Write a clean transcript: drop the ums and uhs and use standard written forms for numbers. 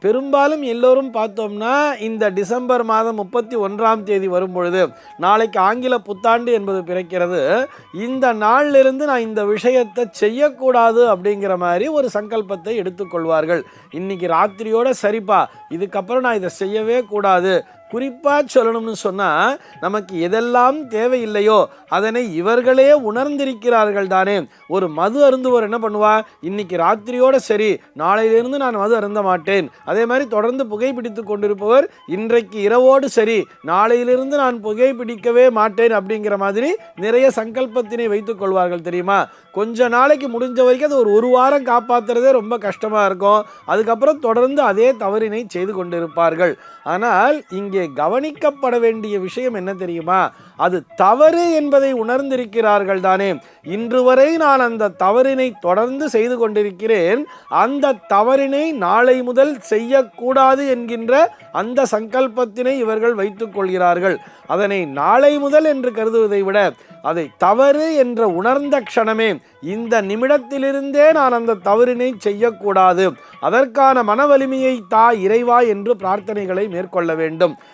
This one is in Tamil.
பெரும்பாலும் எல்லோரும் பார்த்தோம்னா இந்த டிசம்பர் மாதம் 31ஆம் தேதி வரும் பொழுது, நாளைக்கு ஆங்கில புத்தாண்டு என்பது பிறக்கிறது, இந்த நாளிலிருந்து நான் இந்த விஷயத்தை செய்யக்கூடாது அப்படிங்கிற மாதிரி ஒரு சங்கல்பத்தை எடுத்துக்கொள்வார்கள். இன்னைக்கு ராத்திரியோட சரிப்பா, இதுக்கப்புறம் நான் இதை செய்யவே கூடாது. குறிப்பாக சொல்லணும்னு சொன்னால், நமக்கு எதெல்லாம் தேவையில்லையோ அதனை இவர்களே உணர்ந்திருக்கிறார்கள் தானே. ஒரு மது அருந்துவர் என்ன பண்ணுவா, இன்னைக்கு ராத்திரியோட சரி, நாளையிலிருந்து நான் மது அருந்த மாட்டேன். அதே மாதிரி தொடர்ந்து புகைப்பிடித்து கொண்டிருப்பவர் இன்றைக்கு இரவோடு சரி, நாளையிலிருந்து நான் புகைப்பிடிக்கவே மாட்டேன் அப்படிங்கிற மாதிரி நிறைய சங்கல்பத்தினை வைத்துக் கொள்வார்கள் தெரியுமா. கொஞ்ச நாளைக்கு முடிஞ்ச வரைக்கும் அது ஒரு வாரம் காப்பாற்றுறதே ரொம்ப கஷ்டமாக இருக்கும். அதுக்கப்புறம் தொடர்ந்து அதே தவறினை செய்து கொண்டிருப்பார்கள். ஆனால் இங்கே கவனிக்கப்பட வேண்டிய விஷயம் என்ன தெரியுமா, அது தவறு என்பதை உணர்ந்திருக்கிறார்கள் தானே. இன்று வரை நான் அந்த தவறினை தொடர்ந்து செய்து கொண்டிருக்கிறேன், அந்த தவறினை நாளை முதல் செய்யக்கூடாது என்கின்ற அந்த சங்கல்பத்தினை இவர்கள் வைத்துக் கொள்கிறார்கள். அதனை நாளை முதல் என்று கருதுவதை விட அதை தவறு என்ற உணர்ந்த க்ஷணமே, இந்த நிமிடத்திலிருந்தே நான் அந்த தவறினை செய்யக்கூடாது, அதற்கான மன வலிமையை தா இறைவா என்று பிரார்த்தனைகளை மேற்கொள்ள வேண்டும்.